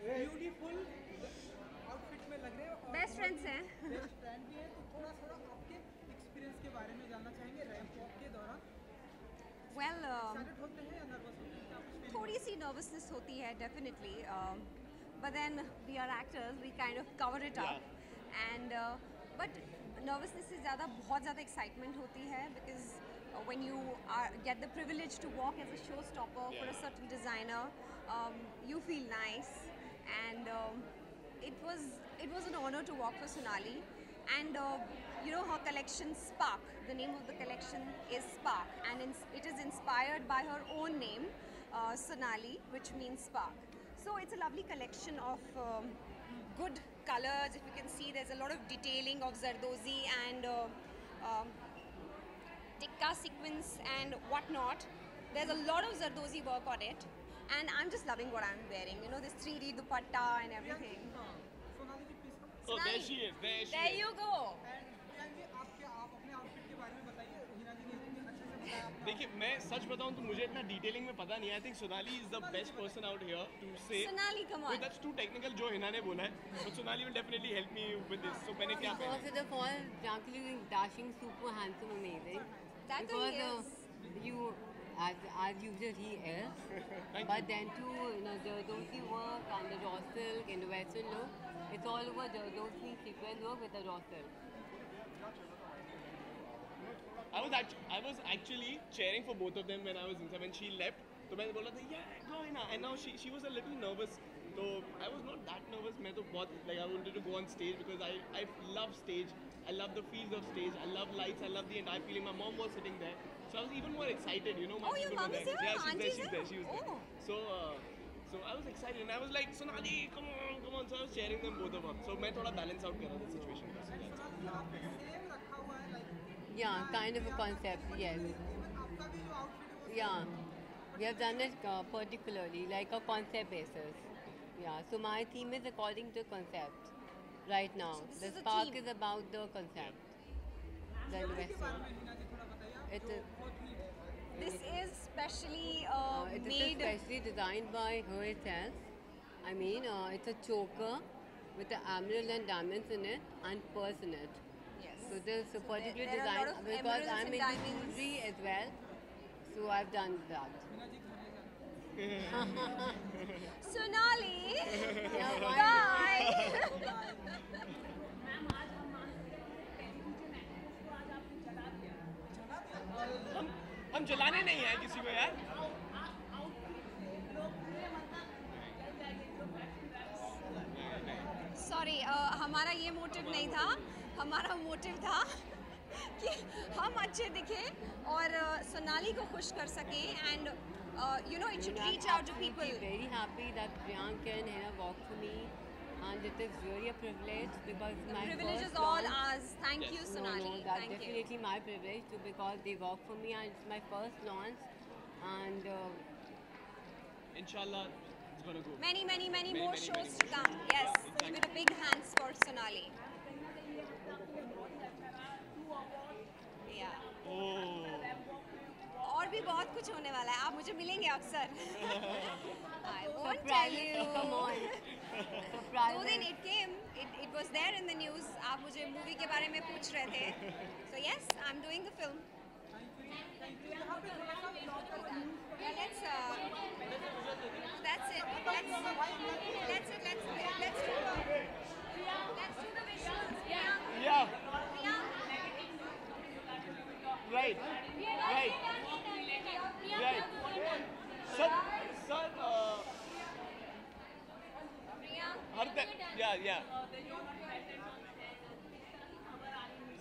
Beautiful outfit में लग रहे हो और बेस्ट फ्रेंड्स हैं। बेस्ट फ्रेंड भी है, तो थोड़ा सा आपके एक्सपीरियंस के बारे में जानना चाहेंगे रैंप वॉक के दौरान। वेल एक्साइटेड होते हैं या नर्वस होते हैं, क्या कुछ फीलिंग थोड़ी सी नर्वसनेस होती है definitely, but then we are actors, we kind of cover it up and but nervousness से ज़्यादा बहुत ज़्यादा एक्साइटमेंट होती है because when you get the privilege to walk as a showstopper for a certain designer, you feel nice, and it was an honor to walk for Sonali, and you know her collection Spark. The name of the collection is Spark, and it is inspired by her own name, Sonali, which means spark. So it's a lovely collection of good colors. If you can see, there's a lot of detailing of Zardozi and tikka sequence and whatnot. There's a lot of Zardozi work on it, and I'm just loving what I'm wearing. You know, this 3D dupatta and everything. Sonali ji please come. Oh, there she is. There she There is. you go. And Priyank ji आप अपने outfit के बारे में बताइए, हीना जी ने इतने अच्छे से बताया अपना। देखिए मैं सच बताऊं तो मुझे इतना डिटेलिंग में पता नहीं है. I think Sonali is the best person out here to say. Sonali, come on. That's too technical जो हिना ने बोला है. But Sonali will definitely help me with this. So मैंने क्या पहना? First of all, Jacqueline looking dashing, super handsome, amazing. That because he is. you, as usual, he is. Thank But you. then too, you know, Zardozi work and the raw silk and the western look, it's all over Zardozi sequence work with the raw silk. I was actually cheering for both of them when I was inside. When she left, तो मैंने बोला था yeah go Hina. And now she was a little nervous. So I was not that nervous. मैं तो बहुत like I wanted to go on stage because I love stage. I love the feels of stage. I love lights. I love the entire feeling. My mom was sitting there, so I was even more excited. You know, my Oh, your people were mom is there. here? Yeah, she's there. Auntie's She's there. here? She was there. Oh. So I was excited and I was like Sonali, come on, come on. So I was cheering them both of them. So मैं थोड़ा balance out कर रहा था situation को. So that's Sonali जी आपने same रखा हुआ है like Yeah, kind of a concept, yes. Even आपका भी जो आउटफिट है वो Yeah, we have done it particularly like a concept basis. Yeah, so my theme is according to concept right now. this The is a spark theme. is about the concept. The के बारे investment. में हीना जी थोड़ा बताइए, It's जो a- बहुत ही This is specially It is made. especially designed by her itself. I mean, it's a choker with the emerald and diamonds in it and pearls in it. Yes. So there's a particular there are a design lot of because emeralds I'm and into diamonds. jewelry as well. So I've done that. हीना जी घर ले जाना। Sonali. Yeah, why Bye. हम जलाने नहीं आए किसी को यार. सॉरी, हमारा ये मोटिव नहीं था. हमारा मोटिव था कि हम अच्छे दिखे और सोनाली को खुश कर सकें, and you know it should I'm reach out to absolutely people. very happy that Priyanka and Hina walked for me, and it is really a privilege because my Privilege first is all launch- ours. Thank Yes. you, No, Sonali. no, that's Thank you. definitely my privilege too because they work for me and it's my first launch, and Inshallah, it's gonna go. Many, many, many Many, more many, shows many to more come. shows. Yes, Yeah, exactly. with a big hands for Sonali. Yeah. Oh. और भी बहुत कुछ होने वाला है. आप मुझे मिलेंगे अक्सर. I won't tell surprises you. to come on. दो Surprises. दिन it came. It was there in the news. आप मुझे मूवी के बारे में पूछ रहे थे. So yes, I'm doing the film. यहाँ पे थोड़ा सा vlog का news Yeah, let's. That's it. Let's do the visuals. Yeah. Priya. Right. Right. Right. Sir. Priya. Yeah.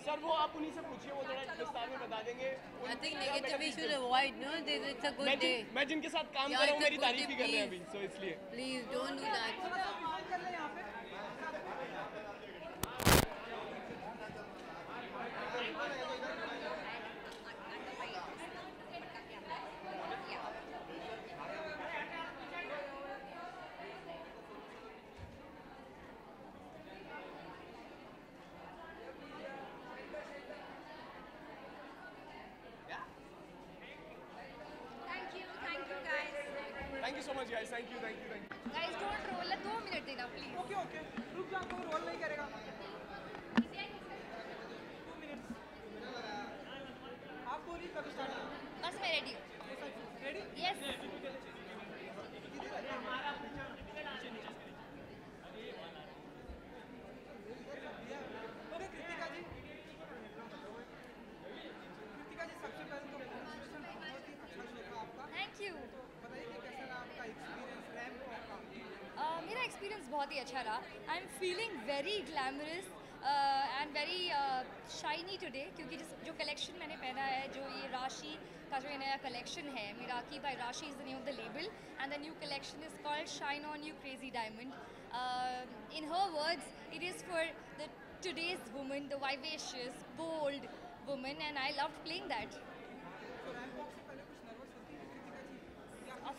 Sir वो आप उन्हीं से पूछिए, वो थोड़ा विस्तार में बता देंगे. I think negative we should avoid. No, it's a good day. मैं जिनके साथ काम Yeah, कर रहा हूँ it's a मेरी good तारीफ day, ही कर रहे हैं अभी, please. so इसलिए. Please don't do that. थोड़ा सा visual कर लें यहाँ पे। Thank you guys. Thank you so much, guys. Thank you. Guys don't roll 2 minute देना प्लीज ओके रुक जाओ, कोई रोल नहीं करेगा। 2 मिनट्स। आप बोलिए कब स्टार्ट करें? बस मैं रेडी हूँ रेडी? यस ओके कृतिका जी। कृतिका जी, सबसे पहले तो कॉन्वर्सेशन बहुत ही अच्छा शो था आपका। थैंक यू तो बताइए कि कैसा रहा आपका एक्सपीरियंस रैंप वॉक का? मेरा एक्सपीरियंस बहुत ही अच्छा रहा I am feeling very glamorous and very shiny today क्योंकि जो कलेक्शन मैंने पहना है, जो ये राशि का जो ये नया कलेक्शन है, मिराकी बाय राशि is the name of the label and the new collection is called shine on you crazy diamond. In her words, it is for the today's woman, the vivacious, bold woman, and I loved playing that. तो ramp walk से पहले कुछ nervous होती है कृतिका जी? या Of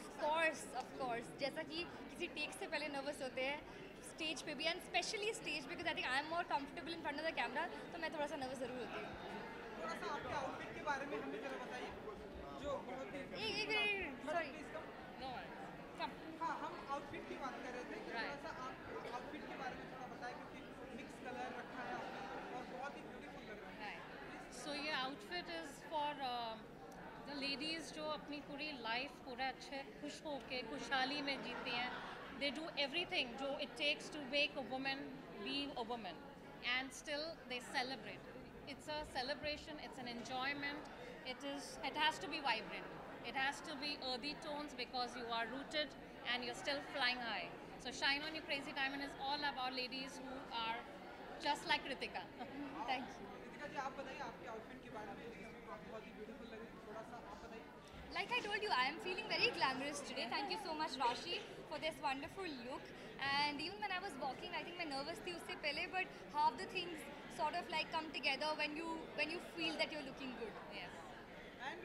course. जैसा कि किसी टेक से पहले नर्वस होते हैं स्टेज पे भी, and specially stage because I think I am more comfortable in front of the camera, तो मैं थोड़ा सा नर्वस ज़रूर होती हूँ. थोड़ा सा आपके आउटफिट के बारे में हमें जरा बताइए, जो बहुत ही एक सॉरी प्लीज कम। कम हाँ, हम आउटफिट की बात कर रहे थे कि Right. थोड़ा सा आप आउटफिट के बारे में थोड़ा बताएं, क्योंकि मिक्स कलर रखा है आपने और बहुत ही ब्यूटीफुल लग रहा है। सो ये outfit is for the ladies जो अपनी पूरी लाइफ पूरा अच्छे खुश होके खुशहाली में जीती हैं. दे डू एवरीथिंग जो it takes to make a woman be a woman and still they celebrate. It's a celebration, it's an enjoyment. It has to be vibrant. It has to be earthy tones because you are rooted and you're still flying high. So Shine On You Crazy Diamond is all about ladies who are just like Kritika. Thank you. Kritika ji, आप बताइए आपके outfit के बारे में, जिसमें आप बहुत ही beautiful लगे, थोड़ा सा आप बताइए। Like I told you, I am feeling very glamorous today. Thank you so much, Rashi, for this wonderful look. And even when I was walking, I think मैं nervous थी उससे पहले, but half the things sort of like come together when you feel that you're looking good. Yes. And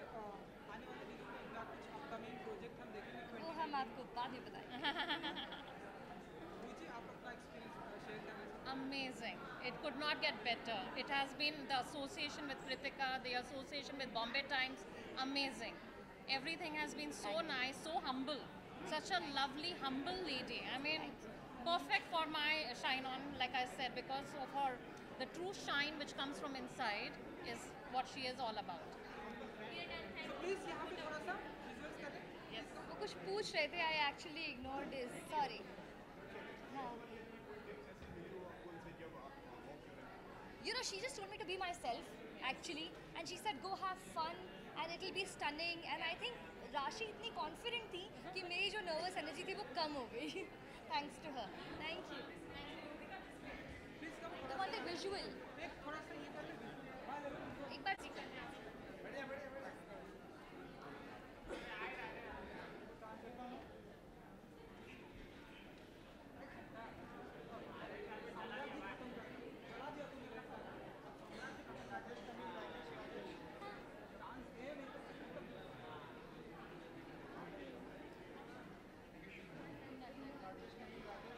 आने वाले दिनों में क्या कुछ अपकमिंग प्रोजेक्ट हम देखेंगे? वो हम आपको बाद में बताएंगे. जी, आप अपना एक्सपीरियंस शेयर कर रहे थे। Amazing. It could not get better. It has been the association with Kritika, the association with Bombay Times. Amazing. Everything has been so nice, so humble. Such a lovely, humble lady. I mean, perfect for my shine on, like I said, because of her, the true shine which comes from inside is what she is all about. तो please यहाँ पे थोड़ा सा visuals करें। Yes. वो कुछ पूछ रहे थे. I actually ignored this. Sorry. हाँ. You know, she just told me to be myself, actually, and she said, "Go have fun, and it'll be stunning." And I think Rashi इतनी confident थी कि मेरी जो nervous energy थी वो कम हो गई. Thanks to her. Thank you. Please come I want a visual. एक थोड़ा सा ये कर लें। हाँ, ले लो। एक बार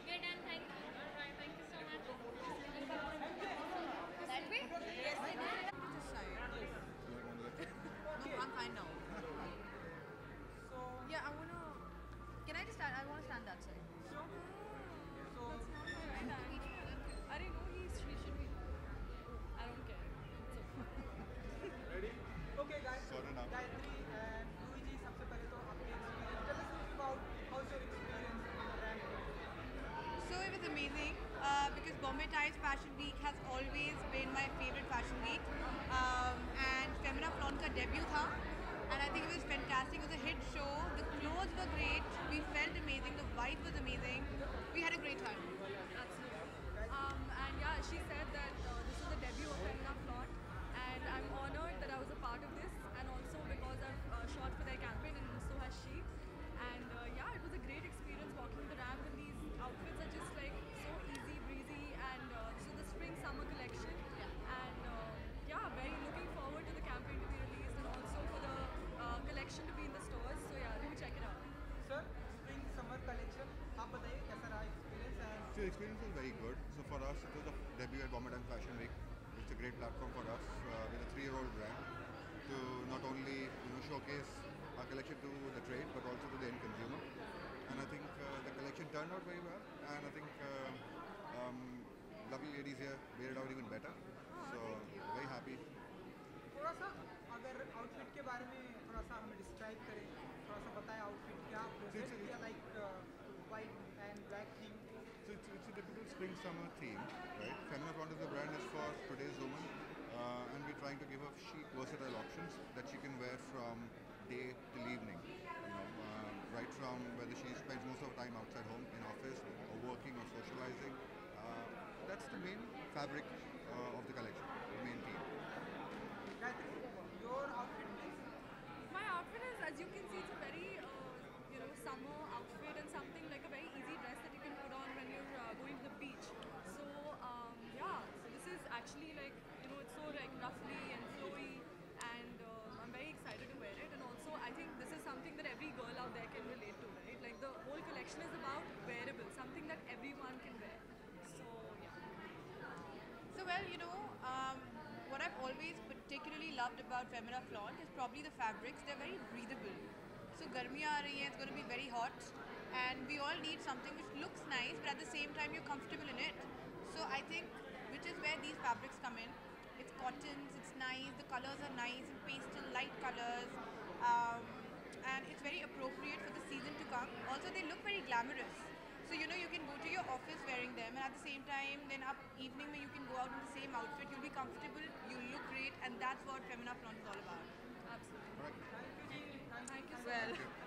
We're done. Thank you. All right. Thank you so much. that way. Yes, I did. No, I'm fine now. So, Yeah, I wanna. Can I just stand? I wanna stand that side. so I didn't know he should be. I don't care. okay guys, Gayatri and Luigi, सबसे पहले तो आपके experience, tell us a little about how's your experience on the ramp? So it was amazing because Bombay Times Fashion Week has always been my favorite fashion week. And Femina Flaunt ka debut tha. And I think it was fantastic. It was a hit show. The clothes were great. We felt amazing. The vibe was amazing. We had a great time. Absolutely. And yeah, she said that this is the debut of Femina Flaunt, and I'm honored that I was a part of this, and also because I've shot for their campaign, and so has she. And yeah, it was a great experience walking the ramp, and these outfits are just like so easy breezy, and this is the spring summer collection. And yeah, very looking forward to the campaign to be released, and also for the collection to be in the stores. So yeah, do check it out. Sir, spring summer collection, आप बताइए कैसा रहा experience and So the experience was very good. So for us, it was a debut at Bombay Times Fashion Week. It's a great platform for us with a 3-year-old brand to not only showcase our collection to the trade but also to the end consumer. turned out very well, and I think lovely ladies here made it out even better. So very happy. थोड़ा सा अगर outfit के बारे में थोड़ा सा हमें describe करें, थोड़ा सा बताएं आउटफिट क्या प्रेजेंट किया, like white and black theme. So it's a typical spring-summer theme, right? Femina Flaunt is the brand is for today's woman, and we're trying to give her chic, versatile options that she can wear from day till evening. Right from whether she spends most of her time outside home, in office, or working or socializing. That's the main fabric of the collection, the main theme. Gayatri, your outfit is? My outfit is, as you can see, it's a very summer outfit and something like a very easy dress that you can put on when you're going to the beach. So so this is actually like it's so like ruffly and flowy, and I'm very excited to wear it. And also I think this is something that every girl out there can relate to, right? Like the whole collection is about wearable, something that everyone can wear. So yeah. So well, what I've always particularly loved about Femina Flaunt is probably the fabrics. They're very breathable. So garmiyan aa rahi hai, it's going to be very hot, and we all need something which looks nice, but at the same time you're comfortable in it. So I think which is where these fabrics come in. It's cottons, it's nice, the colors are nice, and pastel light colors, and it's very appropriate for the season to come. Also, they look very glamorous. So you can go to your office wearing them, and at the same time, then up evening when you can go out in the same outfit, you'll be comfortable, you'll look great, and that's what Femina Flaunt is all about. Absolutely. All right. Thank you so Well. much.